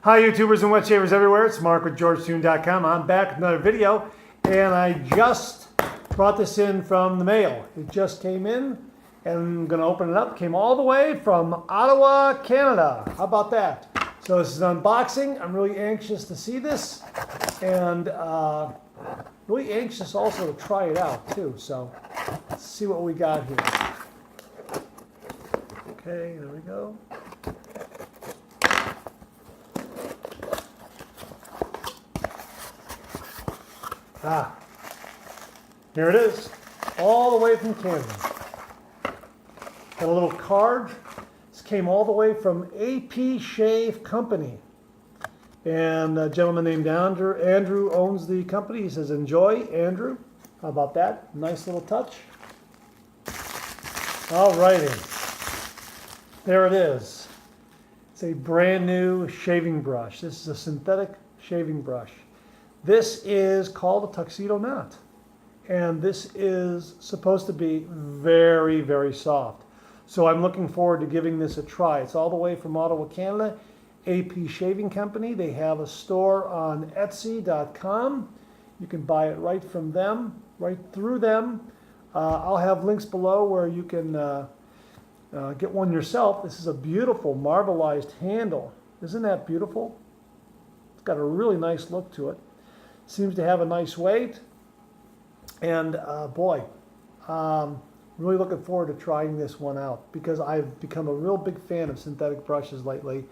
Hi YouTubers and wet shavers everywhere, it's Mark with GeorgeToon.com. I'm back with another video and I just brought this in from the mail. It just came in and I'm going to open it up. It came all the way from Ottawa, Canada. How about that? So this is an unboxing. I'm really anxious to see this and really anxious also to try it out too. So let's see what we got here. Okay, there we go. Here it is, all the way from Canada. Got a little card. This came all the way from AP Shave Company. And a gentleman named Andrew owns the company. He says, enjoy, Andrew. How about that? Nice little touch. All righty. There it is. It's a brand new shaving brush. This is a synthetic shaving brush. This is called a tuxedo knot, and this is supposed to be very, very soft. So I'm looking forward to giving this a try. It's all the way from Ottawa, Canada, AP Shaving Company. They have a store on Etsy.com. You can buy it right from them, right through them. I'll have links below where you can get one yourself. This is a beautiful marbleized handle. Isn't that beautiful? It's got a really nice look to it. Seems to have a nice weight, and boy, really looking forward to trying this one out because I've become a real big fan of synthetic brushes lately,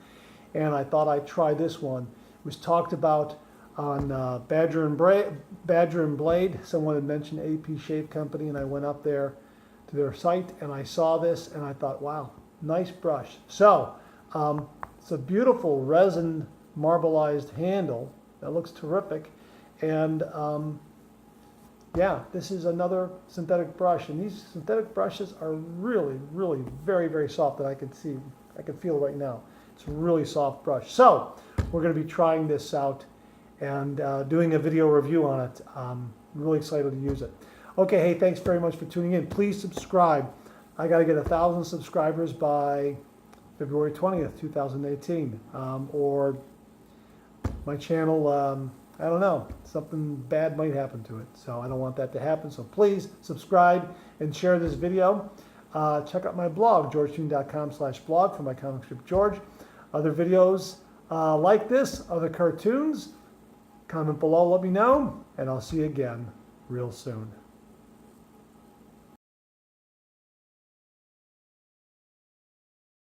and I thought I'd try this one. It was talked about on Badger and Blade. Someone had mentioned AP Shave Company, and I went up there to their site and I saw this and I thought, wow, nice brush. So it's a beautiful resin marbleized handle that looks terrific. And yeah, this is another synthetic brush, and these synthetic brushes are really, really very, very soft. That I can feel right now. It's a really soft brush. So we're going to be trying this out and doing a video review on it. I'm really excited to use it. Okay, hey, thanks very much for tuning in. Please subscribe. I got to get 1,000 subscribers by February 20th, 2018, or my channel. I don't know, something bad might happen to it, so I don't want that to happen. So please subscribe and share this video. Check out my blog, georgetoon.com/blog, for my comic strip George. Other videos like this, other cartoons, comment below, let me know, and I'll see you again real soon.